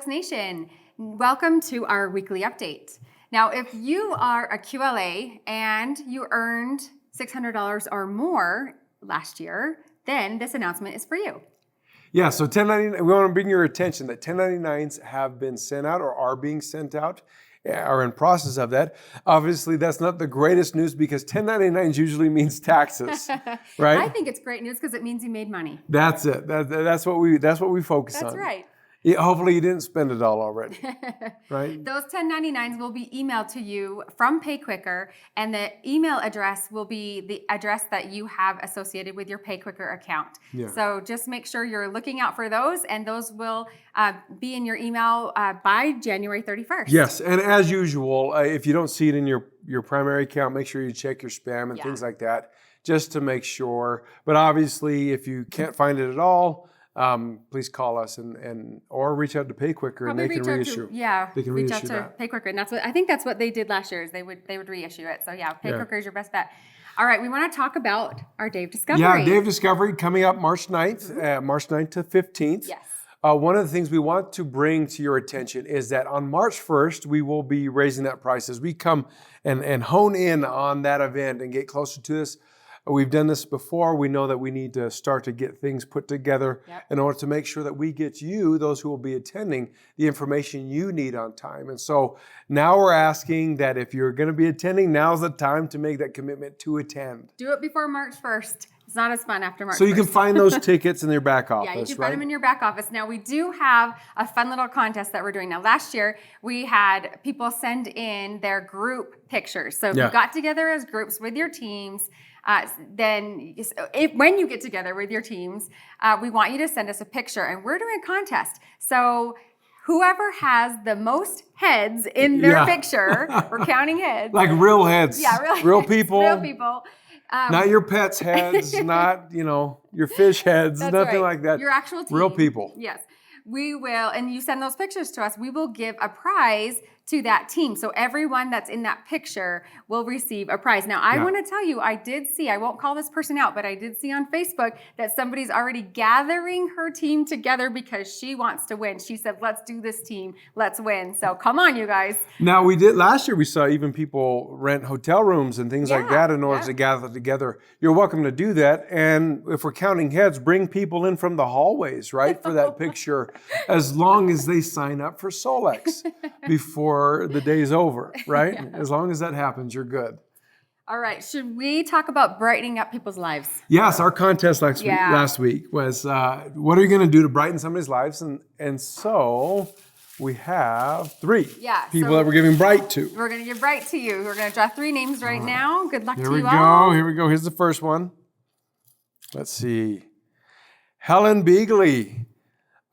Solex Nation. Welcome to our weekly update. Now, if you are a QLA and you earned $600 or more last year, then this announcement is for you. Yeah, so 1099, we want to bring your attention that 1099s have been sent out or are being sent out, are in process of that. Obviously, that's not the greatest news because 1099s usually means taxes, right? I think it's great news because it means you made money. That's it. That's what we focus on. That's right. Yeah, hopefully you didn't spend it all already, right? Those 1099s will be emailed to you from PayQuicker, and the email address will be the address that you have associated with your PayQuicker account. Yeah. So just make sure you're looking out for those, and those will be in your email by January 31st. Yes, and as usual, if you don't see it in your primary account, make sure you check your spam and things like that, just to make sure. But obviously, if you can't find it at all, please call us or reach out to PayQuicker and they can reissue. They can reach out reissue to that. PayQuicker, and I think that's what they did last year. Is they would reissue it. So PayQuicker is your best bet. All right, we want to talk about our Dave Discovery. Yeah, Dave Discovery coming up March 9th, March 9th to 15th. Yes. One of the things we want to bring to your attention is that on March 1st, we will be raising that price as we come and hone in on that event and get closer to this. We've done this before. We know that we need to start to get things put together in order to make sure that we get you, those who will be attending, the information you need on time. And so now we're asking that if you're going to be attending, now's the time to make that commitment to attend. Do it before March 1st. It's not as fun after March 1st. So you can find those tickets in your back office, Yeah, you can find them in your back office. Now, we do have a fun little contest that we're doing. Now, last year, we had people send in their group pictures. So if you got together as groups with your teams, when you get together with your teams, we want you to send us a picture, and we're doing a contest. So whoever has the most heads in their picture, we're counting heads. Like real heads. Yeah, real people. Real people. Not your pets' heads, not, your fish heads, nothing like that. Your actual team. Real people. Yes. We will, and you send those pictures to us, we will give a prize to that team. So everyone that's in that picture will receive a prize. Now, I want to tell you, I did see, I won't call this person out, but I did see on Facebook that somebody's already gathering her team together because she wants to win. She said, let's do this team, let's win. So come on, you guys. Now, last year we saw even people rent hotel rooms and things like that in order to gather together. You're welcome to do that. And if we're counting heads, bring people in from the hallways, right, for that picture, as long as they sign up for Solex before the day's over, right? As long as that happens, you're good. All right. Should we talk about brightening up people's lives? Yes, our contest last week was, what are you going to do to brighten somebody's lives? And so we have 3 people that we're giving Bright to. We're going to give Bright to you. We're going to draw 3 names right now. Good luck to you all. Here we go. Here's the first one. Let's see. Helen Beagley.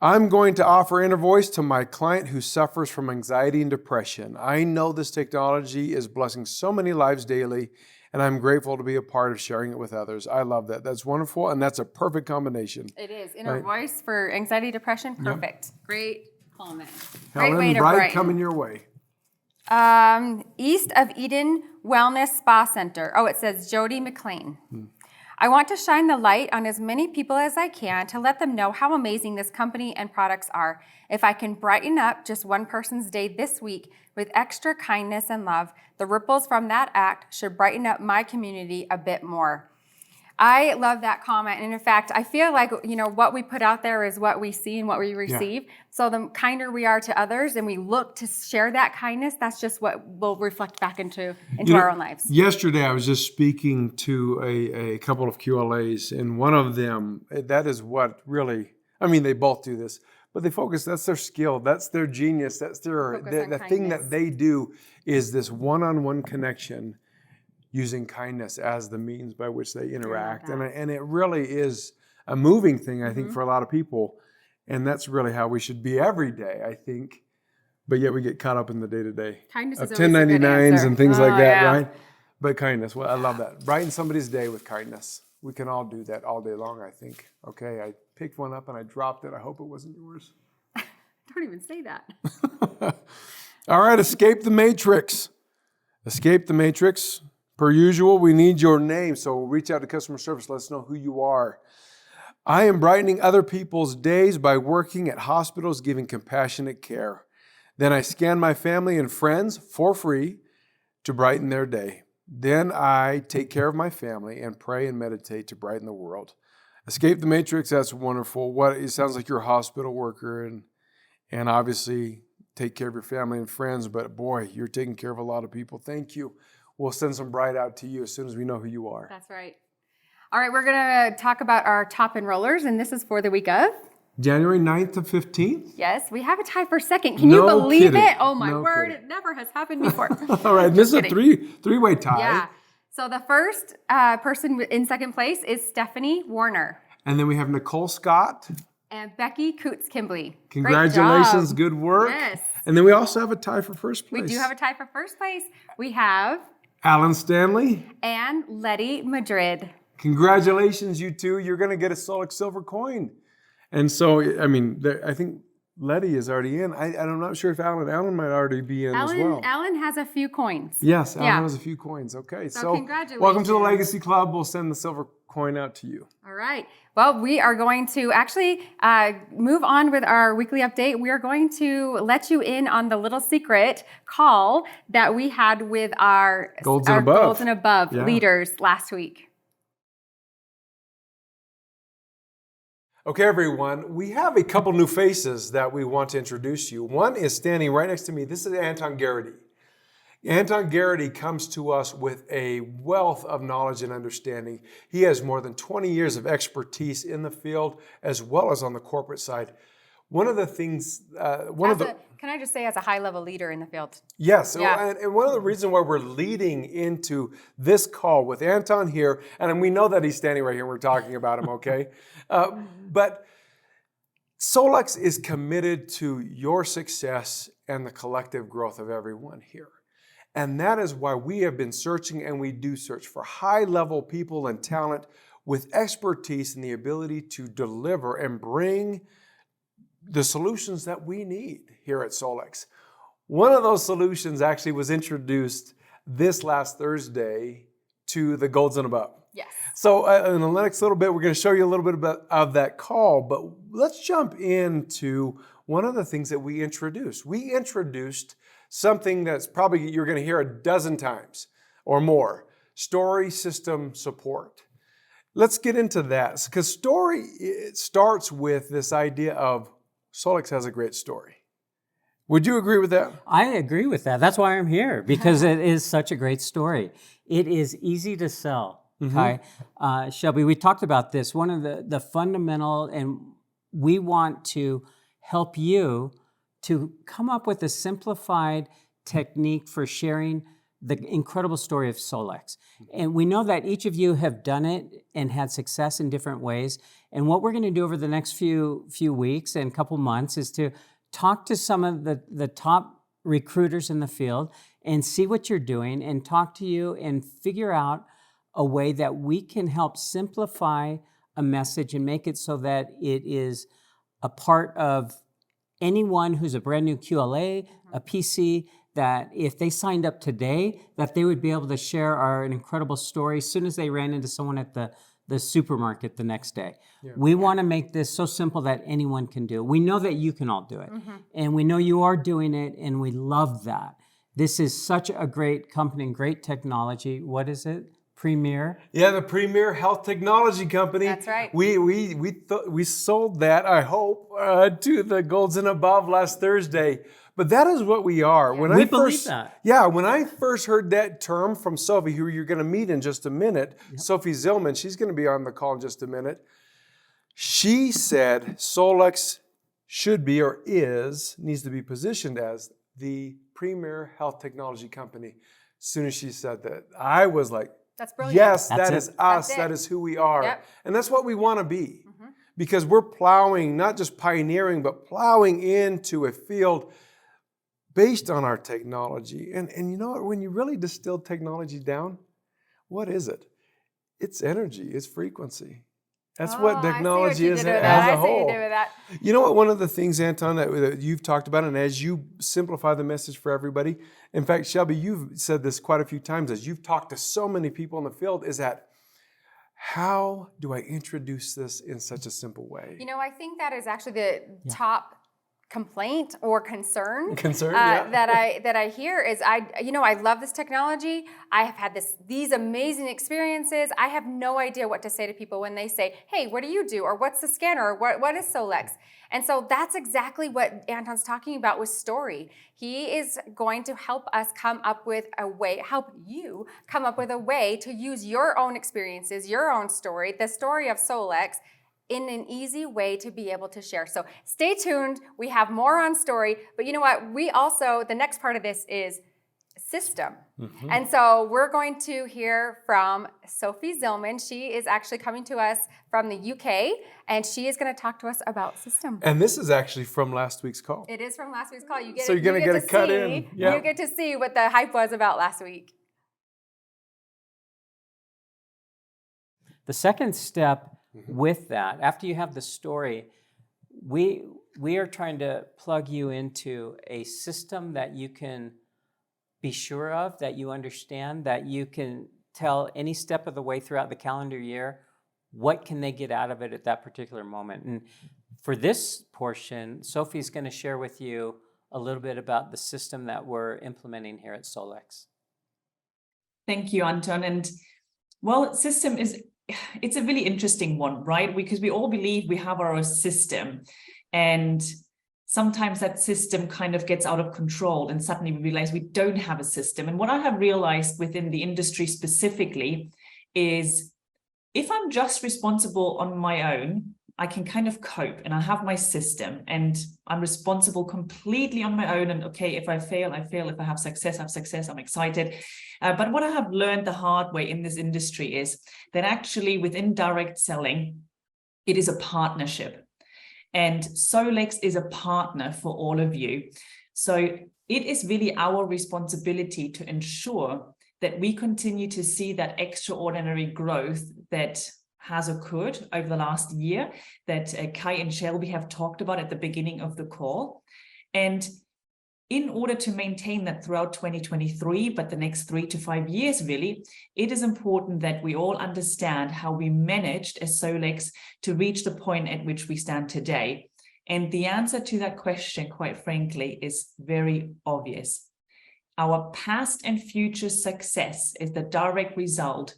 I'm going to offer inner voice to my client who suffers from anxiety and depression. I know this technology is blessing so many lives daily, and I'm grateful to be a part of sharing it with others. I love that. That's wonderful, and that's a perfect combination. It is. Inner voice for anxiety, depression, perfect. Great comment. Helen, great way to brighten. Coming your way. East of Eden Wellness Spa Center. Oh, it says Jody McLean. I want to shine the light on as many people as I can to let them know how amazing this company and products are. If I can brighten up just one person's day this week with extra kindness and love, the ripples from that act should brighten up my community a bit more. I love that comment. And in fact, I feel like, what we put out there is what we see and what we receive. So the kinder we are to others and we look to share that kindness, that's just what will reflect back into our own lives. Yesterday, I was just speaking to a couple of QLAs, and one of them, that is what really, they both do this, but they focus, that's their skill, that's their genius, that's the thing that they do is this one-on-one connection using kindness as the means by which they interact. And it really is a moving thing, I think, for a lot of people. And that's really how we should be every day, I think. But yet we get caught up in the day-to-day kindness of is 1099s and things like that, right? But kindness, well, I love that. Brighten somebody's day with kindness. We can all do that all day long, I think. Okay, I picked one up and I dropped it. I hope it wasn't yours. Don't even say that. All right, escape the matrix. Escape the matrix. Per usual, we need your name, so reach out to customer service. Let us know who you are. I am brightening other people's days by working at hospitals giving compassionate care. Then I scan my family and friends for free to brighten their day. Then I take care of my family and pray and meditate to brighten the world. Escape the matrix, that's wonderful. It sounds like you're a hospital worker and obviously take care of your family and friends, but boy, you're taking care of a lot of people. Thank you. We'll send some bright out to you as soon as we know who you are. That's right. All right, we're going to talk about our top enrollers, and this is for the week of January 9th to 15th? Yes, we have a tie for second. Can you believe kidding. it? Oh my No word, kidding. it never has happened before. All right, this is a three-way tie. Yeah. So the first person in second place is Stephanie Warner. And then we have Nicole Scott. And Becky Coots-Kimbley. Congratulations, good work. Yes. And then we also have a tie for first place. We do have a tie for first place. We have Alan Stanley. and Letty Madrid. Congratulations, you two. You're going to get a Solex silver coin. And so, I mean, I think Letty is already in. I'm not sure if Alan might already be in as well. Alan has a few coins. Yes, Alan has a few coins. Okay, so congratulations. Welcome to the Legacy Club. We'll send the silver coin out to you. All right. Well, we are going to actually move on with our weekly update. We are going to let you in on the little secret call that we had with our Golds and Above leaders last week. Okay, everyone, we have a couple new faces that we want to introduce you. One is standing right next to me. This is Anton Garrity. Anton Garrity comes to us with a wealth of knowledge and understanding. He has more than 20 years of expertise in the field as well as on the corporate side. One of the things, can I just say, as a high-level leader in the field? Yes, and one of the reasons why we're leading into this call with Anton here, and we know that he's standing right here and we're talking about him, okay? But Solex is committed to your success and the collective growth of everyone here. And that is why we have been searching, and we do search for high-level people and talent with expertise and the ability to deliver and bring the solutions that we need here at Solex. One of those solutions actually was introduced this last Thursday to the Golds and Above. Yes. So in the next little bit, we're going to show you a little bit of that call, but let's jump into one of the things that we introduced. We introduced something that's probably you're going to hear a dozen times or more, story system support. Let's get into that, because story, it starts with this idea of Solex has a great story. Would you agree with that? I agree with that. That's why I'm here, because it is such a great story. It is easy to sell. Okay, Shelby, we talked about this. One of the fundamental, and we want to help you to come up with a simplified technique for sharing the incredible story of Solex. And we know that each of you have done it and had success in different ways. And what we're going to do over the next few weeks and couple months is to talk to some of the top recruiters in the field and see what you're doing and talk to you and figure out a way that we can help simplify a message and make it so that it is a part of anyone who's a brand new QLA, a PC, that if they signed up today, that they would be able to share our incredible story as soon as they ran into someone at the supermarket the next day. Yeah. We want to make this so simple that anyone can do it. We know that you can all do it. And we know you are doing it, and we love that. This is such a great company and great technology. What is it? Premier? Yeah, the Premier Health Technology Company. That's right. We sold that, I hope, to the Golds and Above last Thursday. But that is what we are. Yeah. We believe that. Yeah, when I first heard that term from Sophie, who you're going to meet in just a minute, Sophie Zillman, she's going to be on the call in just a minute. She said Solex should be or needs to be positioned as the Premier Health Technology Company. As soon as she said that, I was like, that's brilliant. Yes, that is us. That is who we are. Yep. And that's what we want to be. Because we're plowing, not just pioneering, but plowing into a field based on our technology. And you know what? When you really distill technology down, what is it? It's energy. It's frequency. That's what technology is as a whole. You know what? One of the things, Anton, that you've talked about, and as you simplify the message for everybody, in fact, Shelby, you've said this quite a few times as you've talked to so many people in the field, is that how do I introduce this in such a simple way? You know, I think that is actually the top complaint or concern, Yeah. that I hear is I love this technology. I have had these amazing experiences. I have no idea what to say to people when they say, "Hey, what do you do?" or "What's the scanner?" or "What is Solex?" And so that's exactly what Anton's talking about with story. He is going to help us come up with a way, help you come up with a way to use your own experiences, your own story, the story of Solex, in an easy way to be able to share. So stay tuned. We have more on story, but you know what? We also, the next part of this is system. And so we're going to hear from Sophie Zillman. She is actually coming to us from the UK, and she is going to talk to us about system. And this is actually from last week's call. It is from last week's call. You get So you're going to get a cut in. Yeah. You get to see what the hype was about last week. The second step with that, after you have the story, we are trying to plug you into a system that you can be sure of, that you understand, that you can tell any step of the way throughout the calendar year, what can they get out of it at that particular moment. And for this portion, Sophie's going to share with you a little bit about the system that we're implementing here at Solex. Thank you, Anton. And well, system it's a really interesting one, right? Because we all believe we have our system, and sometimes that system kind of gets out of control and suddenly we realize we don't have a system. And what I have realized within the industry specifically is if I'm just responsible on my own, I can kind of cope and I have my system and I'm responsible completely on my own. And okay, if I fail, I fail. If I have success, I'm excited. But what I have learned the hard way in this industry is that actually within direct selling, it is a partnership. And Solex is a partner for all of you. So it is really our responsibility to ensure that we continue to see that extraordinary growth that has occurred over the last year that Kai and Shelby have talked about at the beginning of the call. And in order to maintain that throughout 2023, but the next 3 to 5 years, really, it is important that we all understand how we managed as Solex to reach the point at which we stand today. And the answer to that question, quite frankly, is very obvious. Our past and future success is the direct result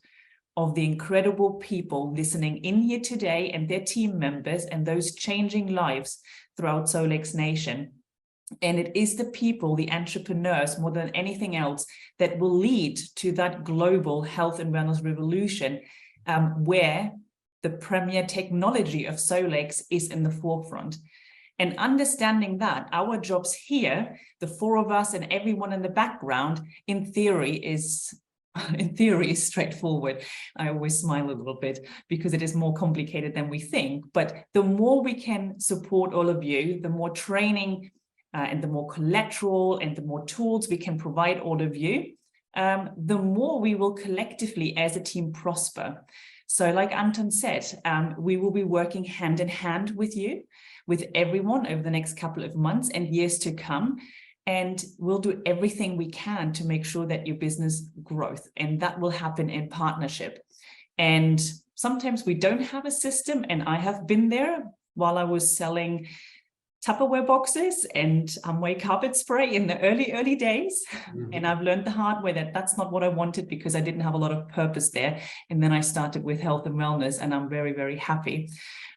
of the incredible people listening in here today and their team members and those changing lives throughout Solex Nation. And it is the people, the entrepreneurs, more than anything else, that will lead to that global health and wellness revolution where the premier technology of Solex is in the forefront. And understanding that, our jobs here, the 4 of us and everyone in the background, in theory is straightforward. I always smile a little bit because it is more complicated than we think. But the more we can support all of you, the more training and the more collateral and the more tools we can provide all of you, the more we will collectively as a team prosper. So like Anton said, we will be working hand in hand with you, with everyone over the next couple of months and years to come. And we'll do everything we can to make sure that your business grows. And that will happen in partnership. And sometimes we don't have a system. And I have been there while I was selling Tupperware boxes and Amway carpet spray in the early days. And I've learned the hard way that that's not what I wanted because I didn't have a lot of purpose there. And then I started with health and wellness and I'm very, very happy.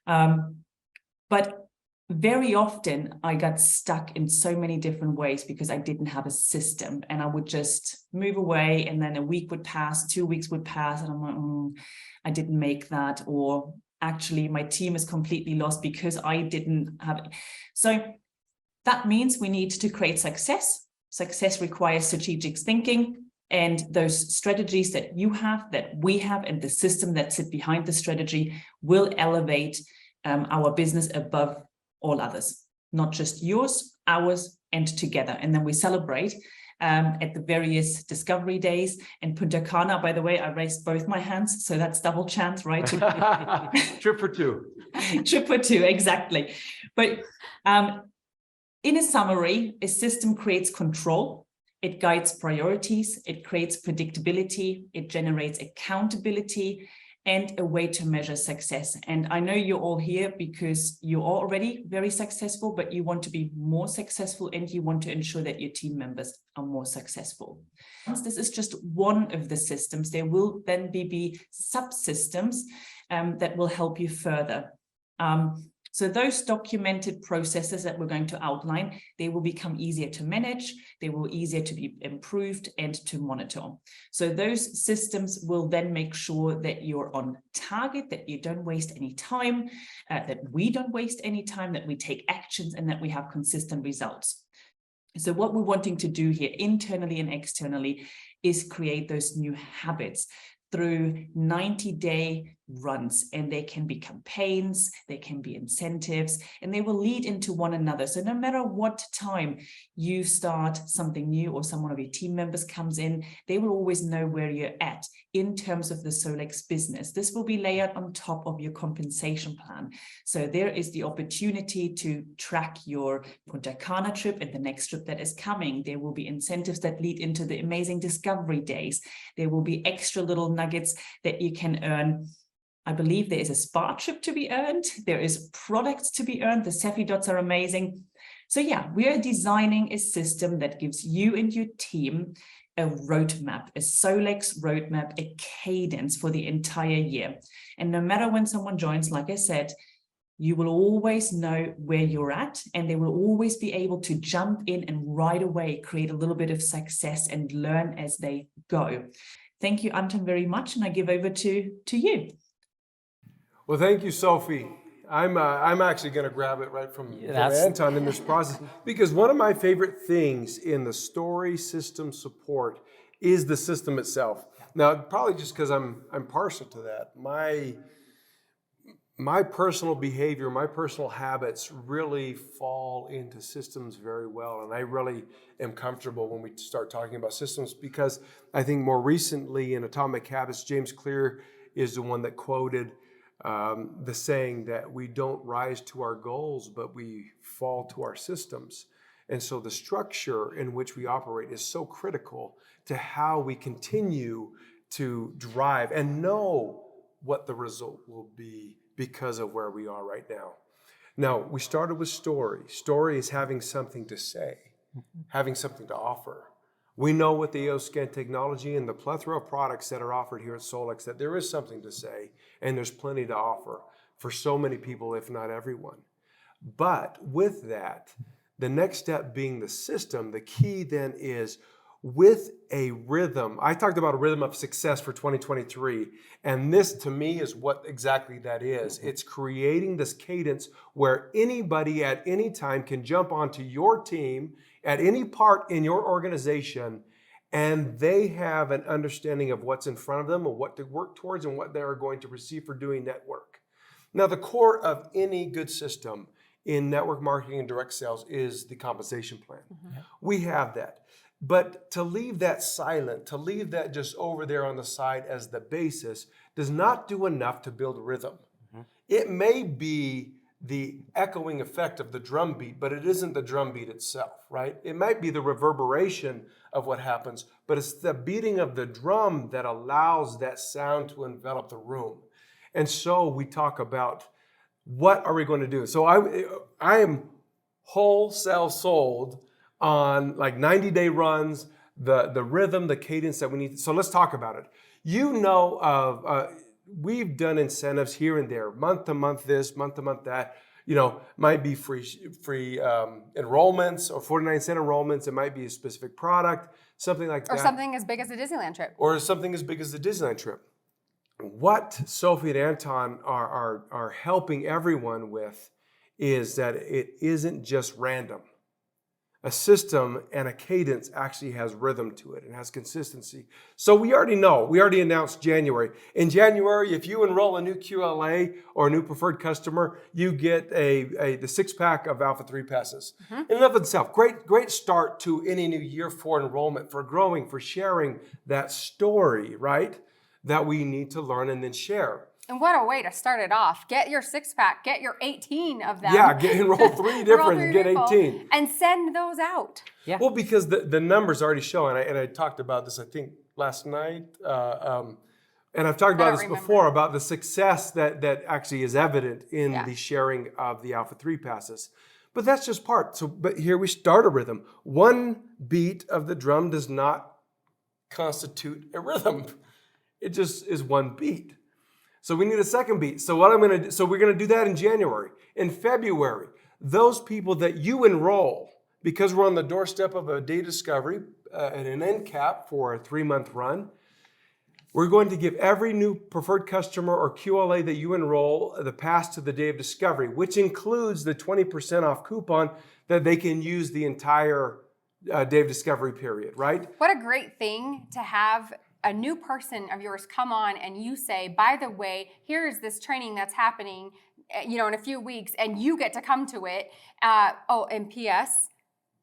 But very often I got stuck in so many different ways because I didn't have a system and I would just move away and then a week would pass, 2 weeks would pass and I'm like, I didn't make that, or actually my team is completely lost because I didn't have it. So that means we need to create success. Success requires strategic thinking, and those strategies that you have, that we have, and the system that sit behind the strategy will elevate our business above all others, not just yours, ours, and together. And then we celebrate at the various discovery days. And Punta Cana, by the way, I raised both my hands, so that's double chance, right? Trip for 2. Trip for 2, exactly. But in a summary, a system creates control, it guides priorities, it creates predictability, it generates accountability, and a way to measure success. And I know you're all here because you are already very successful, but you want to be more successful and you want to ensure that your team members are more successful. This is just one of the systems. There will then be subsystems that will help you further. So those documented processes that we're going to outline, they will become easier to manage, they will be easier to be improved and to monitor. So those systems will then make sure that you're on target, that you don't waste any time, that we don't waste any time, that we take actions and that we have consistent results. So what we're wanting to do here internally and externally is create those new habits through 90-day runs, and they can be campaigns, they can be incentives, and they will lead into one another. So no matter what time you start something new or someone of your team members comes in, they will always know where you're at in terms of the Solex business. This will be layered on top of your compensation plan. So there is the opportunity to track your Punta Cana trip and the next trip that is coming. There will be incentives that lead into the amazing discovery days. There will be extra little nuggets that you can earn. I believe there is a spa trip to be earned. There is products to be earned. The Cefi dots are amazing. So yeah, we are designing a system that gives you and your team a roadmap, a Solex roadmap, a cadence for the entire year. And no matter when someone joins, like I said, you will always know where you're at, and they will always be able to jump in and right away create a little bit of success and learn as they go. Thank you, Anton, very much. And I give over to you. Well, thank you, Sophie. I'm actually going to grab it right from Anton in this process, because one of my favorite things in the story system support is the system itself. Now, probably just because I'm partial to that. My personal behavior, my personal habits really fall into systems very well, and I really am comfortable when we start talking about systems, because I think more recently in Atomic Habits, James Clear is the one that quoted the saying that we don't rise to our goals, but we fall to our systems. And so the structure in which we operate is so critical to how we continue to drive and know what the result will be because of where we are right now. Now, we started with story. Story is having something to say, having something to offer. We know with the EOScan technology and the plethora of products that are offered here at Solex that there is something to say, and there's plenty to offer for so many people, if not everyone. But with that, the next step being the system, the key then is with a rhythm. I talked about a rhythm of success for 2023, and this to me is what exactly that is. It's creating this cadence where anybody at any time can jump onto your team at any part in your organization, and they have an understanding of what's in front of them and what to work towards and what they are going to receive for doing that work. Now, the core of any good system in network marketing and direct sales is the compensation plan. Mm-hmm. We have that. But to leave that silent, to leave that just over there on the side as the basis, does not do enough to build rhythm. Mm-hmm. It may be the echoing effect of the drum beat, but it isn't the drum beat itself, right? It might be the reverberation of what happens, but it's the beating of the drum that allows that sound to envelop the room. And so we talk about, what are we going to do? So I am wholesale sold on like 90-day runs, the rhythm, the cadence that we need. So let's talk about it. You know of, we've done incentives here and there, month to month this, month to month that. You know, might be free enrollments or 49-cent enrollments. It might be a specific product, something like that. Or something as big as the Disneyland trip. Or something as big as the Disneyland trip. What Sophie and Anton are helping everyone with is that it isn't just random. A system and a cadence actually has rhythm to it and has consistency. So we already know, we already announced January. In January, if you enroll a new QLA or a new preferred customer, you get the 6-pack of Alpha 3 passes. Mm-hmm. In and of itself, great start to any new year for enrollment, for growing, for sharing that story, right? That we need to learn and then share. And what a way to start it off. Get your 6-pack, get your 18 of them. Yeah, enroll 3 different and get 18. And send those out. Yeah. Well, because the numbers already show, and I talked about this, I think, last night, And I've talked about don't this remember. before, about the success that actually is evident in Yeah. the sharing of the Alpha 3 passes. But that's just part. So, but here we start a rhythm. One beat of the drum does not constitute a rhythm. It just is one beat. So we need a second beat. So what I'm going to do, so we're going to do that in January. In February, those people that you enroll, because we're on the doorstep of a day discovery and an end cap for a 3-month run, we're going to give every new preferred customer or QLA that you enroll the pass to the day of discovery, which includes the 20% off coupon that they can use the entire day of discovery period, right? What a great thing to have a new person of yours come on and you say, by the way, here's this training that's happening, in a few weeks, and you get to come to it. And P.S.,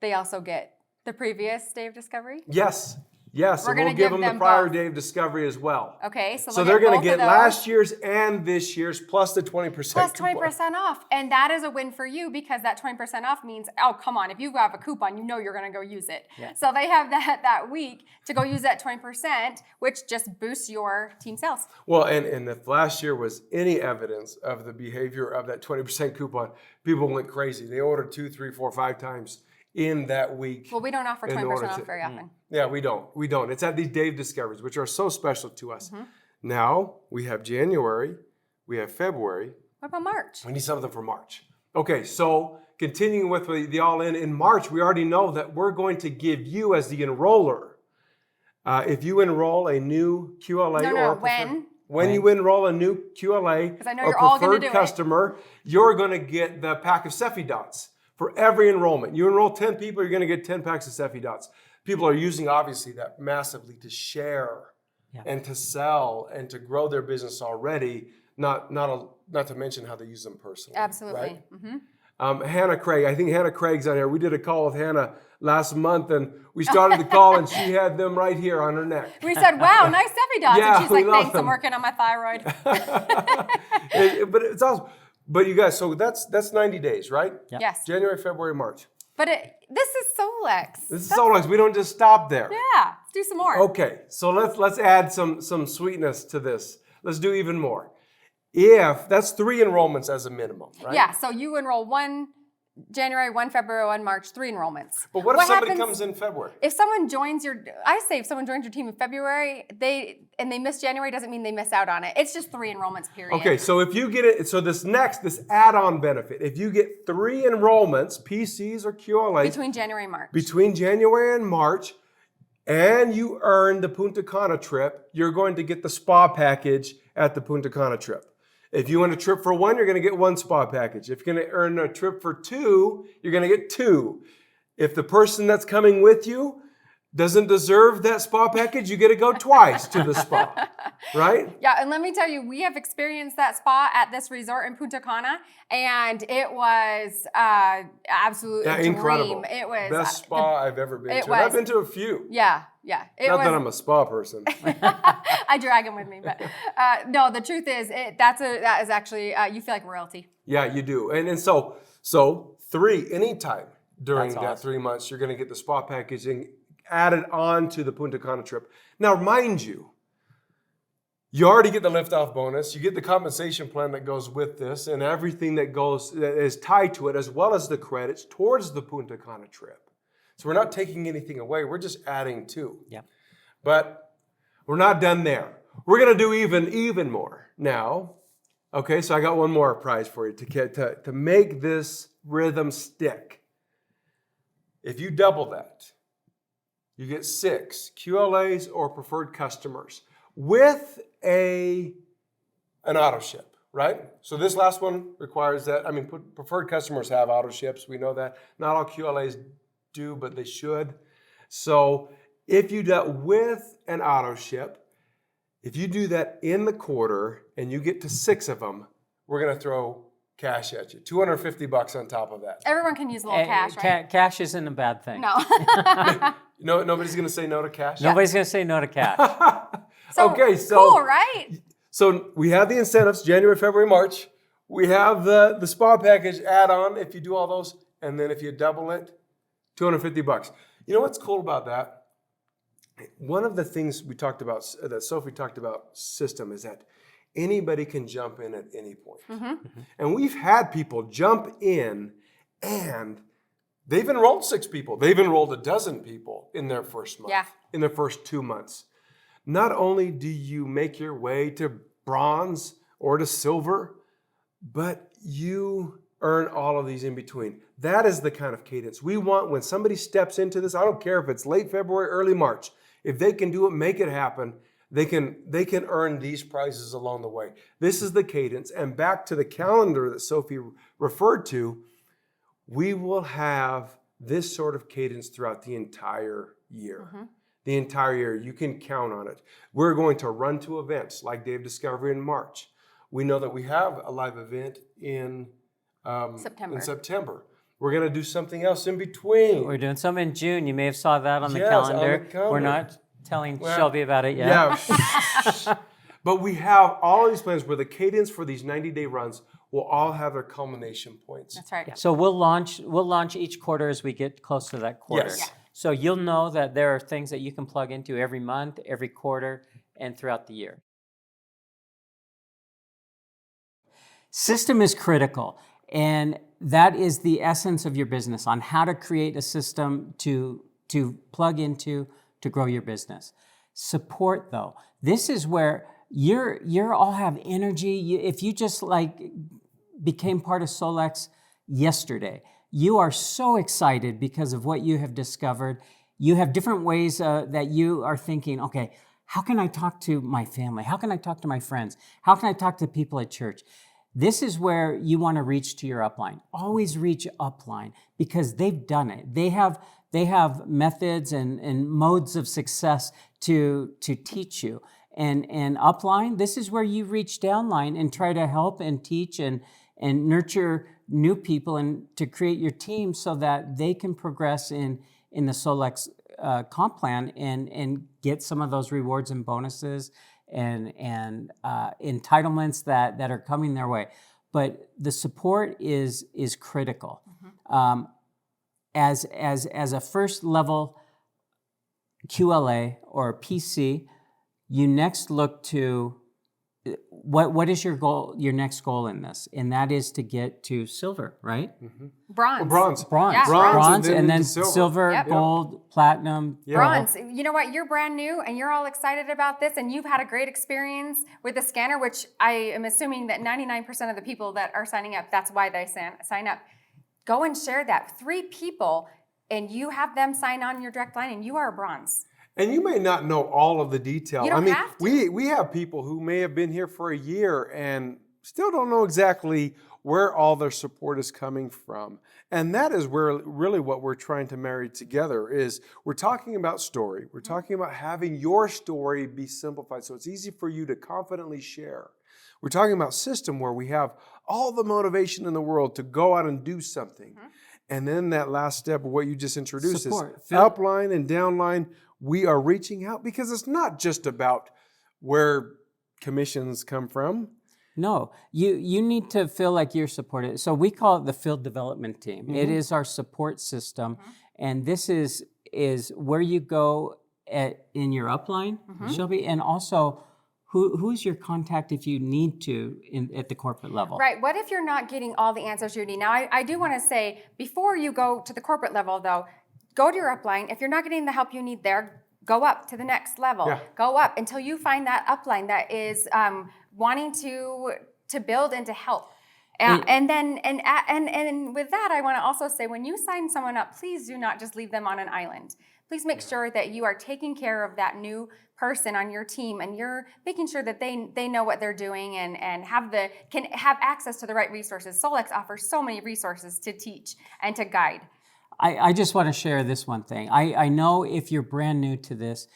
they also get the previous day of discovery. Yes. We're And gonna we'll give give them the them prior both. day of discovery as well. Okay, So they'll they're going both to of get those. last year's and this year's plus the 20% Plus coupon. 20% off. And that is a win for you because that 20% off means, oh, come on, if you have a coupon, you know you're going to go use it. Yeah. So they have that week to go use that 20%, which just boosts your team sales. Well, and if last year was any evidence of the behavior of that 20% coupon, people went crazy. They ordered 2, 3, 4, 5 times in that week. Well, we don't offer in 20% order off to- very often. Yeah, we don't. It's at these Dave Discoveries, which are so special to us. Mm-hmm. Now, we have January, we have February. What about March? We need something for March. Okay, so continuing with the all-in, in March, we already know that we're going to give you as the enroller, if you enroll a new QLA No, or when? When you enroll a new QLA 'Cause I know or you're all gonna preferred do it. customer, you're going to get the pack of Cephi dots for every enrollment. You enroll 10 people, you're going to get 10 packs of Cephi dots. People are using, obviously, that massively to share and to sell and to grow their business already, not to mention how they use them personally. Absolutely. Right? Mm-hmm. Hannah Craig, I think Hannah Craig's on here. We did a call with Hannah last month, and we started the call, and she had them right here on her neck. We said, wow, nice Steffi dots. Yeah, and she's we like, love thanks, I'm them. working on my thyroid. But it's awesome. But you guys, so that's 90 days, right? Yep. Yes. January, February, March. But this is Solex. This is Solex. We don't just stop there. Yeah, let's do some more. Okay, so let's add some sweetness to this. Let's do even more. If that's 3 enrollments as a minimum, right? Yeah, so you enroll 1 January, 1 February, 1 March, 3 enrollments. But what if somebody happens comes in February? If someone joins if someone joins your team in February, they miss January, doesn't mean they miss out on it. It's just 3 enrollments, period. Okay, so if you get it, so this add-on benefit, if you get 3 enrollments, PCs or QLAs, Between January and March. between January and March, and you earn the Punta Cana trip, you're going to get the spa package at the Punta Cana trip. If you want a trip for 1, you're going to get 1 spa package. If you're going to earn a trip for 2, you're going to get 2. If the person that's coming with you doesn't deserve that spa package, you get to go twice to the spa, right? Yeah, and let me tell you, we have experienced that spa at this resort in Punta Cana, and it was absolutely a dream. Incredible. It was Best spa I've ever been it to. And I've was. been to a few. Yeah. It Not was, that I'm a spa person. I drag him with me, but no. The truth is, that is actually you feel like royalty. Yeah, you do. And so 3 anytime during That's that awesome. 3 months, you're going to get the spa package and add it on to the Punta Cana trip. Now, mind you, you already get the liftoff bonus. You get the compensation plan that goes with this, and everything that is tied to it, as well as the credits towards the Punta Cana trip. So we're not taking anything away. We're just adding to. Yep. But we're not done there. We're going to do even more now. Okay, so I got one more prize for you to make this rhythm stick. If you double that, you get 6 QLAs or preferred customers with an auto ship, right? So this last one requires that. I mean, preferred customers have auto ships. We know that. Not all QLAs do, but they should. So if you do that with an auto ship, if you do that in the quarter and you get to 6 of them, we're going to throw cash at you. $250 on top of that. Everyone can use a little cash, right? Cash isn't a bad thing. No. No, nobody's going to say no to cash? Nobody's going to say no to cash. Okay, so cool, right? So we have the incentives, January, February, March. We have the spa package add-on if you do all those. And then if you double it, $250. You know what's cool about that one of the things we talked about, that Sophie talked about system, is that anybody can jump in at any point. And we've had people jump in and they've enrolled 6 people. They've enrolled a dozen people in their first month, in their first 2 months. Not only do you make your way to bronze or to silver, but you earn all of these in between. That is the kind of cadence we want when somebody steps into this. I don't care if it's late February, early March. If they can do it, make it happen, they can earn these prizes along the way. This is the cadence. And back to the calendar that Sophie referred to, we will have this sort of cadence throughout the entire year. The entire year, you can count on it. We're going to run to events like Dave Discovery in March. We know that we have a live event in September. We're going to do something else in between. We're doing some in June. You may have saw that on the Yes, calendar. on the calendar. We're not telling Shelby about it yet. Yeah. But we have all of these plans where the cadence for these 90-day runs will all have their culmination points. That's right. So we'll launch each quarter as we get close to that quarter. Yes. Yeah. So you'll know that there are things that you can plug into every month, every quarter, and throughout the year. System is critical, and that is the essence of your business, on how to create a system to plug into to grow your business. Support, though. This is where you're all have energy. If you just became part of Solex yesterday, you are so excited because of what you have discovered. You have different ways that you are thinking, okay, how can I talk to my family? How can I talk to my friends? How can I talk to people at church? This is where you want to reach to your upline. Always reach upline, because they've done it. They have methods and modes of success to teach you. And upline, this is where you reach downline and try to help and teach and nurture new people and to create your team so that they can progress in the Solex comp plan and get some of those rewards and bonuses and entitlements that are coming their way. But the support is critical. As a first level QLA or PC, you next look to what is your goal, your next goal in this, and that is to get to silver, right? Bronze. Bronze. Yeah, Bronze, and then into silver, Yep. gold, platinum. Bronze. You know what? You're brand new and you're all excited about this, and you've had a great experience with the scanner, which I am assuming that 99% of the people that are signing up, that's why they sign up. Go and share that. 3 people, and you have them sign on your direct line, and you are a bronze. And you may not know all of the detail. You don't have to. We have people who may have been here for a year and still don't know exactly where all their support is coming from. And that is where really what we're trying to marry together is we're talking about story. We're talking about having your story be simplified so it's easy for you to confidently share. We're talking about system where we have all the motivation in the world to go out and do something. And then that last step of what you just introduced Support. is upline and downline. We are reaching out because it's not just about where commissions come from. No, you need to feel like you're supported. So we call it the field development team. It is our support system, and this is where you go in your upline, Shelby, and also who's your contact if you need to at the corporate level. Right. What if you're not getting all the answers you need? Now, I do want to say, before you go to the corporate level, though, go to your upline. If you're not getting the help you need there, go up to the next level. Yeah. Go up until you find that upline that is wanting to build and to help. And with that, I want to also say, when you sign someone up, please do not just leave them on an island. Please make sure that you are taking care of that new person on your team, and you're making sure that they know what they're doing and can have access to the right resources. Solex offers so many resources to teach and to guide. I just want to share this one thing. I know if you're brand new to this,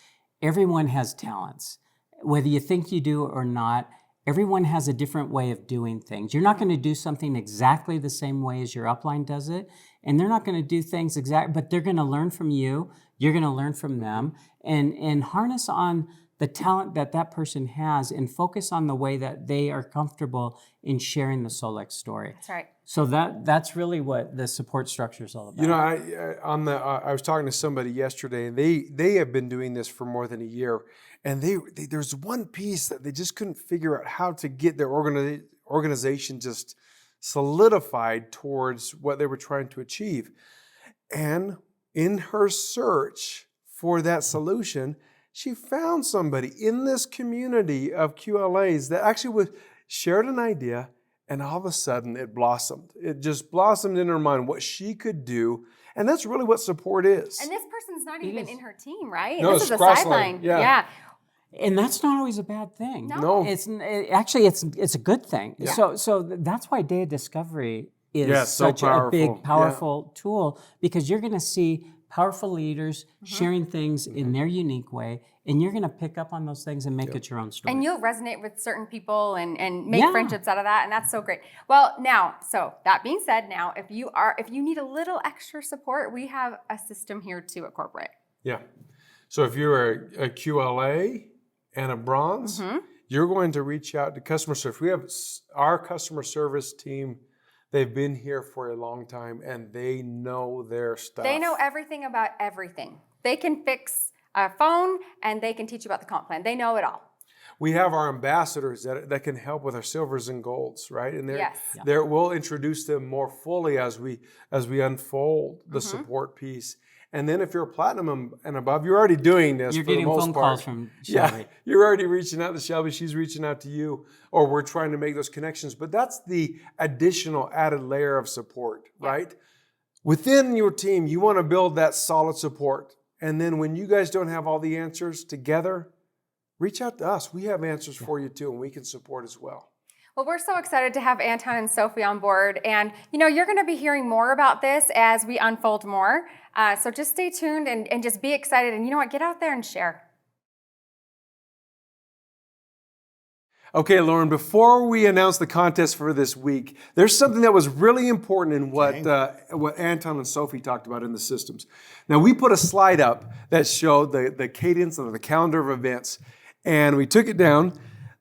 everyone has talents. Whether you think you do or not, everyone has a different way of doing things. You're not going to do something exactly the same way as your upline does it, and they're not going to do things but they're going to learn from you. You're going to learn from them, and harness on the talent that that person has and focus on the way that they are comfortable in sharing the Solex story. That's right. So that's really what the support structure is all about. You know, I was talking to somebody yesterday, and they have been doing this for more than a year, and there's one piece that they just couldn't figure out how to get their organization just solidified towards what they were trying to achieve. And in her search for that solution, she found somebody in this community of QLAs that actually shared an idea, and all of a sudden it blossomed. It just blossomed in her mind what she could do, and that's really what support is. And this person's not even in her team, right? No, this it's is a cross-line. sideline. Yeah. And that's not always a bad thing. No. Actually, it's a good thing. Yeah. So that's why data discovery is so such a big, powerful. powerful tool, because you're going to see powerful leaders sharing things in their unique way, and you're going to pick up on those things and make it your own story. And you'll resonate with certain people and make friendships out of that, and that's so great. Well, now, so that being said, now if you need a little extra support, we have a system here too at corporate. Yeah. So if you're a QLA and a bronze, you're going to reach out to customer service. We have our customer service team. They've been here for a long time, and they know their stuff. They know everything about everything. They can fix a phone, and they can teach you about the comp plan. They know it all. We have our ambassadors that can help with our silvers and golds, right? And Yes. we'll introduce them more fully as we unfold the support piece. And then if you're a platinum and above, you're already doing this. You're for the getting most phone part. calls from Shelby. Yeah, you're already reaching out to Shelby. She's reaching out to you, or we're trying to make those connections. But that's the additional added layer of support, right? Within your team, you want to build that solid support. And then when you guys don't have all the answers together, reach out to us. We have answers for you too, and we can support as well. Well, we're so excited to have Anton and Sophie on board. And, you're going to be hearing more about this as we unfold more. So just stay tuned and just be excited. And you know what? Get out there and share. Okay, Lauren, before we announce the contest for this week, there's something that was really important in what Anton and Sophie talked about in the systems. Now, we put a slide up that showed the cadence of the calendar of events, and we took it down.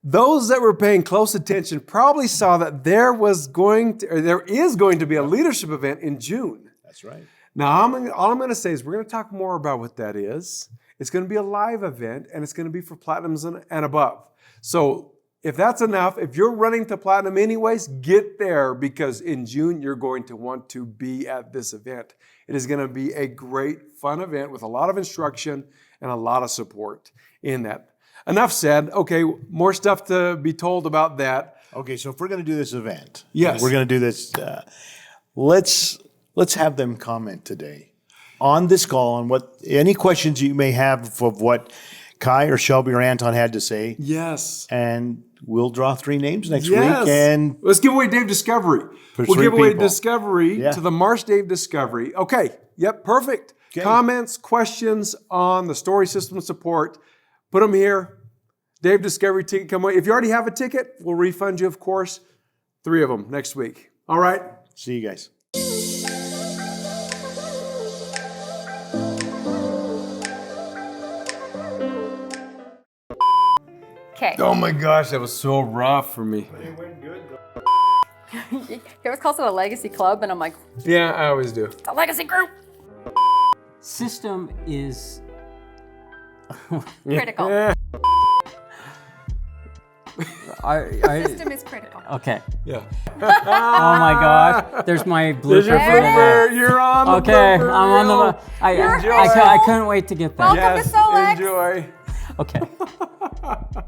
Those that were paying close attention probably saw that there is going to be a leadership event in June. That's right. Now, all I'm going to say is we're going to talk more about what that is. It's going to be a live event, and it's going to be for platinums and above. So if that's enough, if you're running to platinum anyways, get there, because in June, you're going to want to be at this event. It is going to be a great, fun event with a lot of instruction and a lot of support in that. Enough said. Okay, more stuff to be told about that. Okay, so if we're going to do this event, Yes. we're going to do this. Let's have them comment today on this call on any questions you may have of what Kai or Shelby or Anton had to say. Yes. And we'll draw 3 names next week. Yes. And let's give away Dave Discovery. For We'll 3 give away people. Discovery to the March Dave Discovery. Okay. Yep. Perfect. Okay. Comments, questions on the story system support. Put them here. Dave Discovery ticket come away. If you already have a ticket, we'll refund you, of course. 3 of them next week. All right. see you guys. Okay. Oh my gosh, that was so rough for me. He always calls it a legacy club, and I'm like, Yeah, I always do. it's a legacy group. System is Critical. Yeah. System is critical. okay. Yeah. Oh my gosh, there's my There's your blooper. for the blooper. day. You're on the Okay, blooper I'm on reel. the. I Enjoy. couldn't wait to get that. Welcome to Solex. Enjoy. Okay.